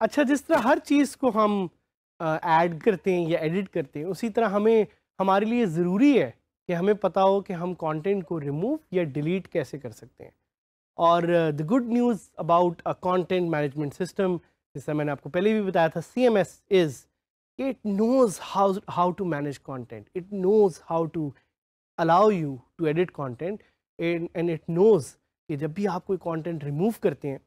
अच्छा, जिस तरह हर चीज़ को हम ऐड करते हैं या एडिट करते हैं, उसी तरह हमें हमारे लिए ज़रूरी है कि हमें पता हो कि हम कंटेंट को रिमूव या डिलीट कैसे कर सकते हैं। और the good news about a content management system, जैसा मैंने आपको पहले भी बताया था, CMS is it knows how to manage content, it knows how to allow you to edit content, and it knows कि जब भी आप कोई कंटेंट रिमूव करते हैं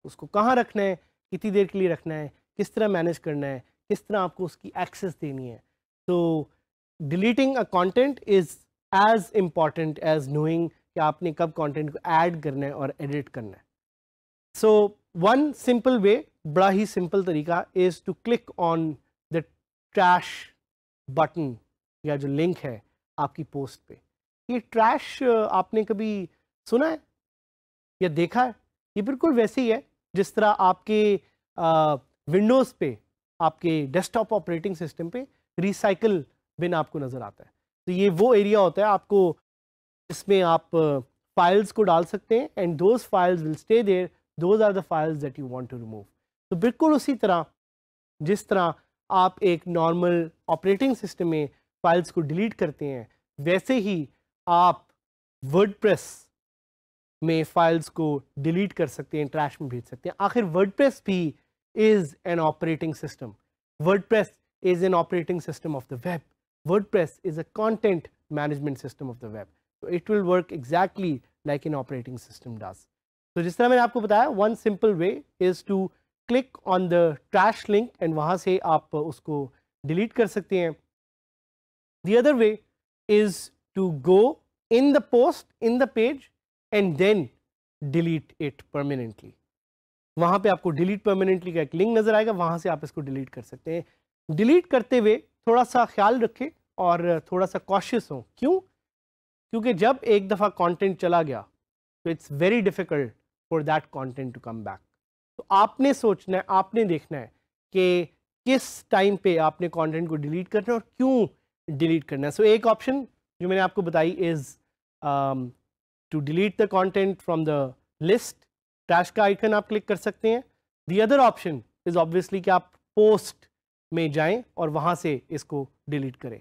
उसको कहाँ रखना है, कितनी देर के लिए रखना है, किस तरह मैनेज करना है, किस तरह आपको उसकी एक्सेस देनी है। तो deleting a content is as important as knowing कि आपने कब कंटेंट को ऐड करना है और एडिट करना है। सो वन सिंपल वे, बड़ा ही सिंपल तरीका, is to click on the trash button या जो लिंक है आपकी पोस्ट पे। ये ट्रैश आपने कभी सुना है या देखा है? ये बिल्कुल वैसे ही है जिस तरह आपके विंडोज़ पे, आपके डेस्कटॉप ऑपरेटिंग सिस्टम पे रिसाइकल बिन आपको नज़र आता है। तो ये वो एरिया होता है आपको इसमें आप फाइल्स को डाल सकते हैं, and those files will stay there, those are the files that you want to remove. तो बिल्कुल उसी तरह जिस तरह आप एक नॉर्मल ऑपरेटिंग सिस्टम में फाइल्स को डिलीट करते हैं, वैसे ही आप वर्डप्रेस में फाइल्स को डिलीट कर सकते हैं, ट्रैश में भेज सकते हैं। आखिर वर्डप्रेस भी is an operating system, WordPress is an operating system of the web, WordPress is a content management system of the web. तो it will work exactly like an operating system does. तो जिस तरह मैंने आपको बताया, one simple way is to click on the trash link and वहाँ से आप उसको डिलीट कर सकते हैं। The other way is to go in the post, in the page, and then delete it permanently. वहाँ पे आपको delete permanently का एक लिंक नज़र आएगा, वहाँ से आप इसको delete कर सकते हैं। delete करते हुए थोड़ा सा ख्याल रखें और थोड़ा सा cautious हों। क्यों? क्योंकि जब एक दफ़ा content चला गया तो it's very difficult for that content to come back. तो आपने सोचना है, आपने देखना है कि किस टाइम पे आपने कंटेंट को डिलीट करना है और क्यों डिलीट करना है। सो एक ऑप्शन जो मैंने आपको बताई is to delete the content from the list, trash का आइकन आप क्लिक कर सकते हैं। The other option is obviously कि आप पोस्ट में जाएं और वहाँ से इसको डिलीट करें।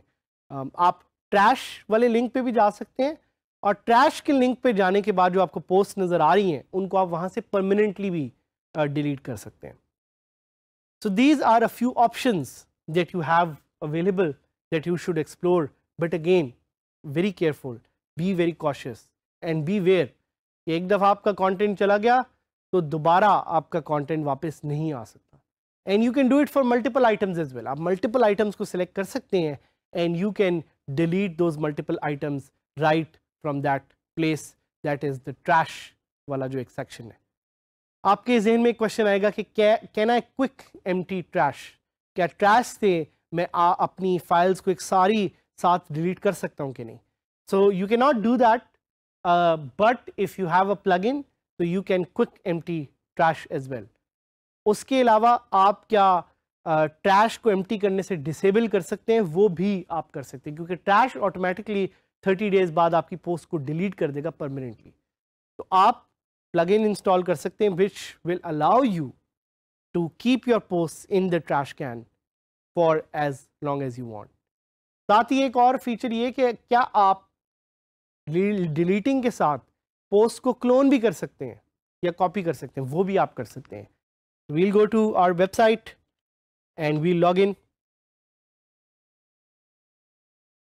आप ट्रैश वाले लिंक पे भी जा सकते हैं, और ट्रैश के लिंक पे जाने के बाद जो आपको पोस्ट नज़र आ रही हैं उनको आप वहाँ से परमानेंटली भी डिलीट कर सकते हैं। So these are a few options that you have available that you should explore, but again very careful, be very cautious and beware। एक दफ़ा आपका कंटेंट चला गया तो दोबारा आपका कंटेंट वापस नहीं आ सकता। And you can do it for multiple items as well। आप multiple items को select कर सकते हैं and you can delete those multiple items right from that place, that is the trash वाला जो एक section है। आपके जहन में एक क्वेश्चन आएगा कि can I quick empty trash, क्या ट्रैश से मैं अपनी फाइल्स को एक सारी साथ डिलीट कर सकता हूँ कि नहीं। So you can not do that, but if you have a plugin तो you can quick empty trash as well. उसके अलावा आप क्या ट्रैश को एम्प्टी करने से डिसेबल कर सकते हैं, वो भी आप कर सकते हैं, क्योंकि ट्रैश ऑटोमेटिकली 30 डेज बाद आपकी पोस्ट को डिलीट कर देगा परमानेंटली। तो आप plugin इंस्टॉल कर सकते हैं which will allow you to keep your posts in the trash can for as long as you want। साथ ही एक और फीचर ये कि क्या आप डिलीटिंग के साथ पोस्ट को क्लोन भी कर सकते हैं या कॉपी कर सकते हैं, वो भी आप कर सकते हैं। we'll go to our website and we'll log in।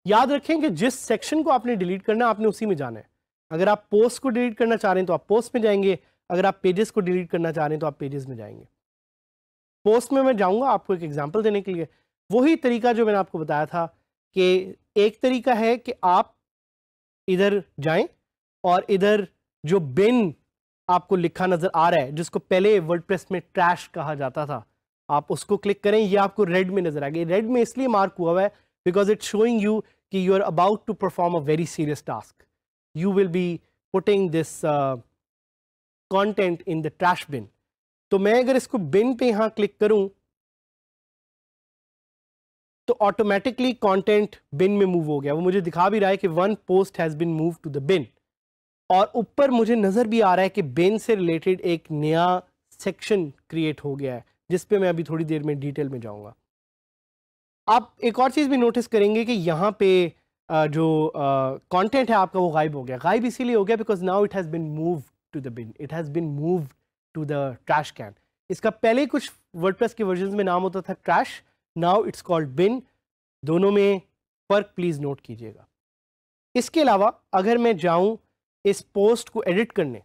याद रखें कि जिस सेक्शन को आपने डिलीट करना है आपने उसी में जाना है। अगर आप पोस्ट को डिलीट करना चाह रहे हैं तो आप पोस्ट में जाएंगे, अगर आप पेजेस को डिलीट करना चाह रहे हैं तो आप पेजेस में जाएंगे। पोस्ट में मैं जाऊंगा आपको एक एग्जांपल देने के लिए। वही तरीका जो मैंने आपको बताया था कि एक तरीका है कि आप इधर जाएं और इधर जो बिन आपको लिखा नज़र आ रहा है, जिसको पहले वर्डप्रेस में ट्रैश कहा जाता था, आप उसको क्लिक करें। ये आपको रेड में नज़र आएगा। रेड में इसलिए मार्क हुआ है बिकॉज इट्स शोइंग यू कि you are about to perform a very serious task. You will be putting this content in the trash bin। तो मैं अगर इसको बिन पे यहाँ क्लिक करूं तो ऑटोमेटिकली कंटेंट बिन में मूव हो गया। वो मुझे दिखा भी रहा है कि one post has been move to the bin, और ऊपर मुझे नज़र भी आ रहा है कि बिन से रिलेटेड एक नया सेक्शन क्रिएट हो गया है जिस पे मैं अभी थोड़ी देर में डिटेल में जाऊंगा। आप एक और चीज़ भी नोटिस करेंगे कि यहाँ पे जो कंटेंट है आपका वो गायब हो गया। गायब इसीलिए हो गया because now it has been move to the bin, it has been move to the trash can. इसका पहले कुछ वर्डप्रेस के वर्जन में नाम होता था ट्रैश, नाउ इट्स कॉल्ड बिन। दोनों में फ़र्क प्लीज़ नोट कीजिएगा। इसके अलावा अगर मैं जाऊं इस पोस्ट को एडिट करने,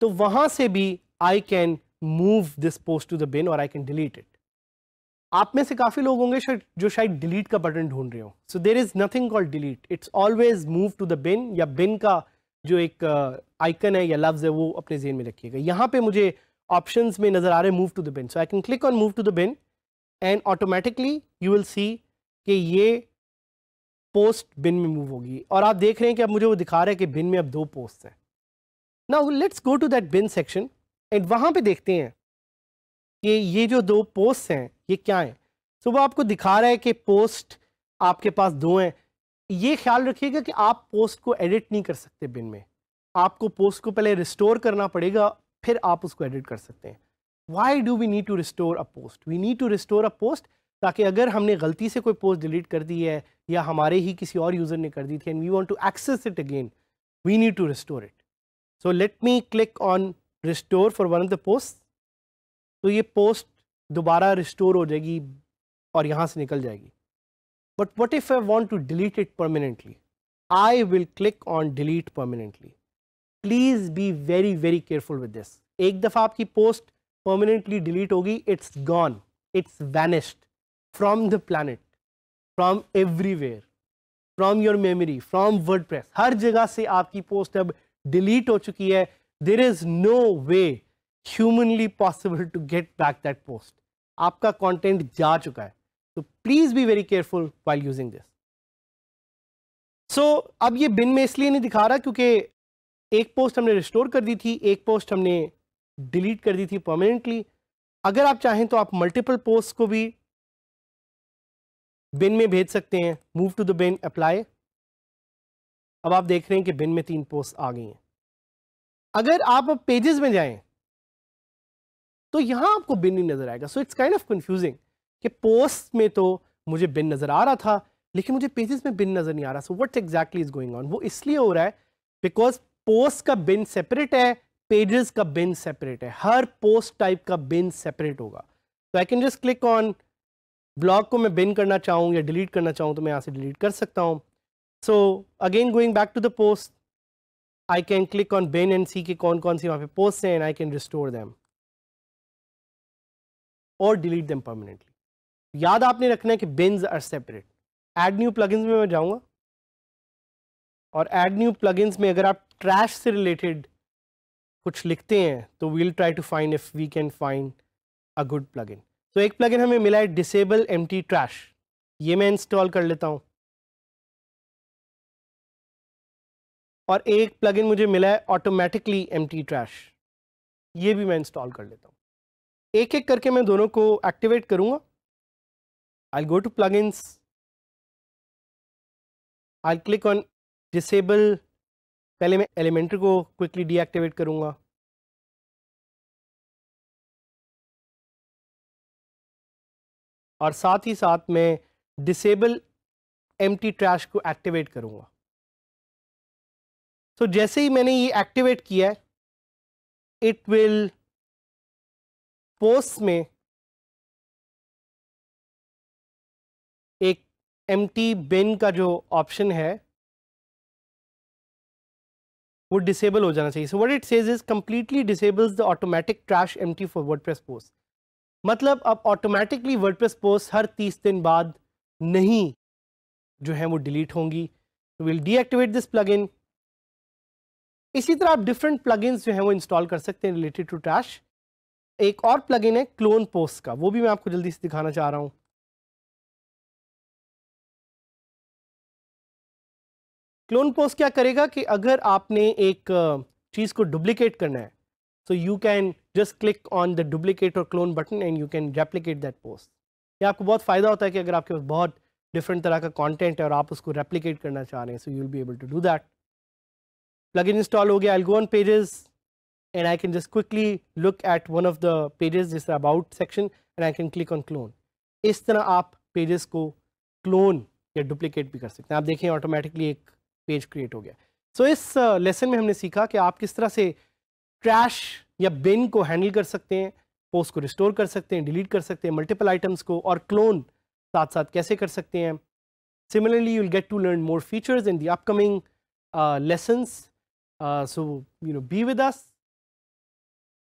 तो वहां से भी I can move this post to the bin और आई कैन डिलीट इट। आप में से काफी लोग होंगे जो शायद डिलीट का बटन ढूंढ रहे हो। So there is nothing called delete, it's always move to the bin, या बिन का जो एक आइकन है या लफ्ज है वो अपने जेहन में रखिएगा। यहाँ पे मुझे ऑप्शंस में नजर आ रहे हैं move to the bin, so I can click on move to the bin and automatically you will see कि ये पोस्ट बिन में मूव होगी। और आप देख रहे हैं कि अब मुझे वो दिखा रहा है कि बिन में अब 2 पोस्ट हैं। Now let's go to that bin section एंड वहां पे देखते हैं कि ये जो 2 पोस्ट हैं ये क्या हैं। सो वो आपको दिखा रहा है कि पोस्ट आपके पास 2 हैं। ये ख्याल रखिएगा कि आप पोस्ट को एडिट नहीं कर सकते बिन में, आपको पोस्ट को पहले रिस्टोर करना पड़ेगा, फिर आप उसको एडिट कर सकते हैं। Why do we need to restore a post? We need to restore a post ताकि अगर हमने गलती से कोई पोस्ट डिलीट कर दी है या हमारे ही किसी और यूज़र ने कर दी थी and we want to access it again, we need to restore it. So let me click on restore for one of the post. तो ये पोस्ट दोबारा रिस्टोर हो जाएगी और यहाँ से निकल जाएगी। But what if I want to delete it permanently? I will click on delete permanently. Please be very very careful with this. एक दफ़ा आपकी पोस्ट परमानेंटली डिलीट होगी, it's gone, it's vanished from the planet, from everywhere, from your memory, from WordPress. हर जगह से आपकी post अब delete हो चुकी है। There is no way humanly possible to get back that post. आपका कंटेंट जा चुका है। तो please be very careful while using this. So अब ये बिन में इसलिए नहीं दिखा रहा क्योंकि एक पोस्ट हमने रिस्टोर कर दी थी, एक पोस्ट हमने डिलीट कर दी थी परमानेंटली। अगर आप चाहें तो आप मल्टीपल पोस्ट को भी बिन में भेज सकते हैं। Move to the bin, apply. अब आप देख रहे हैं कि बिन में 3 पोस्ट आ गई हैं। अगर आप अब पेजेस में जाएं तो यहां आपको बिन नहीं नजर आएगा। So it's kind of confusing कि पोस्ट में तो मुझे बिन नजर आ रहा था लेकिन मुझे पेजेस में बिन नजर नहीं आ रहा। So what exactly is going on? वो इसलिए हो रहा है बिकॉज पोस्ट का बिन सेपरेट है, पेजेस का बिन सेपरेट है। हर पोस्ट टाइप का बिन सेपरेट होगा। तो I can just click on blog को मैं बिन करना चाहूँ या डिलीट करना चाहूँ तो मैं यहाँ से डिलीट कर सकता हूँ। So again going back to the post, I can click on bin and see कि कौन कौन सी वहाँ पे पोस्ट हैं and I can restore them और डिलीट देम परमानेंटली। याद आपने रखना है कि bins are separate. Add new plugins में मैं जाऊँगा और ऐड न्यू प्लगइन्स में अगर आप ट्रैश से रिलेटेड कुछ लिखते हैं तो we'll try to find if we can find a good plugin. तो एक प्लगइन हमें मिला है डिसेबल एम्प्टी ट्रैश, ये मैं इंस्टॉल कर लेता हूं। और एक प्लगइन मुझे मिला है ऑटोमेटिकली एम्प्टी ट्रैश, ये भी मैं इंस्टॉल कर लेता हूं। एक एक करके मैं दोनों को एक्टिवेट करूंगा। I go to plugins, I click on disable. पहले मैं एलिमेंटर को क्विकली डीएक्टिवेट करूंगा। और साथ ही साथ मैं डिसेबल एम्प्टी ट्रैश को एक्टिवेट करूंगा। तो जैसे ही मैंने ये एक्टिवेट किया है, इट विल पोस्ट में एक एम्प्टी बिन का जो ऑप्शन है वो डिसेबल हो जाना चाहिए। So what it says is completely disables the automatic trash empty for WordPress post. मतलब अब ऑटोमेटिकली वर्डप्रेस पोस्ट हर 30 दिन बाद नहीं जो है वो डिलीट होंगी। Will deactivate this plugin. इसी तरह आप डिफरेंट प्लगइन्स जो हैं वो इंस्टॉल कर सकते हैं रिलेटेड टू ट्रैश। एक और प्लगइन है क्लोन पोस्ट का, वो भी मैं आपको जल्दी से दिखाना चाह रहा हूं। क्लोन पोस्ट क्या करेगा कि अगर आपने एक चीज को डुप्लीकेट करना है, so you can just click on the duplicate or clone button and you can replicate that post। ये आपको बहुत फ़ायदा होता है कि अगर आपके पास बहुत डिफरेंट तरह का कंटेंट है और आप उसको रेप्लिकेट करना चाह रहे हैं, so you'll be able to do that। Plugin install हो गया। I'll go on pages, and I can just quickly look at one of the pages, this about section, and I can click on clone. इस तरह आप pages को clone या duplicate भी कर सकते हैं. आप देखें automatically एक पेज क्रिएट हो गया. सो इस लेसन में हमने सीखा कि आप किस तरह से ट्रैश या बिन को हैंडल कर सकते हैं, पोस्ट को रिस्टोर कर सकते हैं, डिलीट कर सकते हैं, मल्टीपल आइटम्स को, और क्लोन साथ साथ कैसे कर सकते हैं. Similarly you will get to learn more features in the upcoming lessons. So, be with us.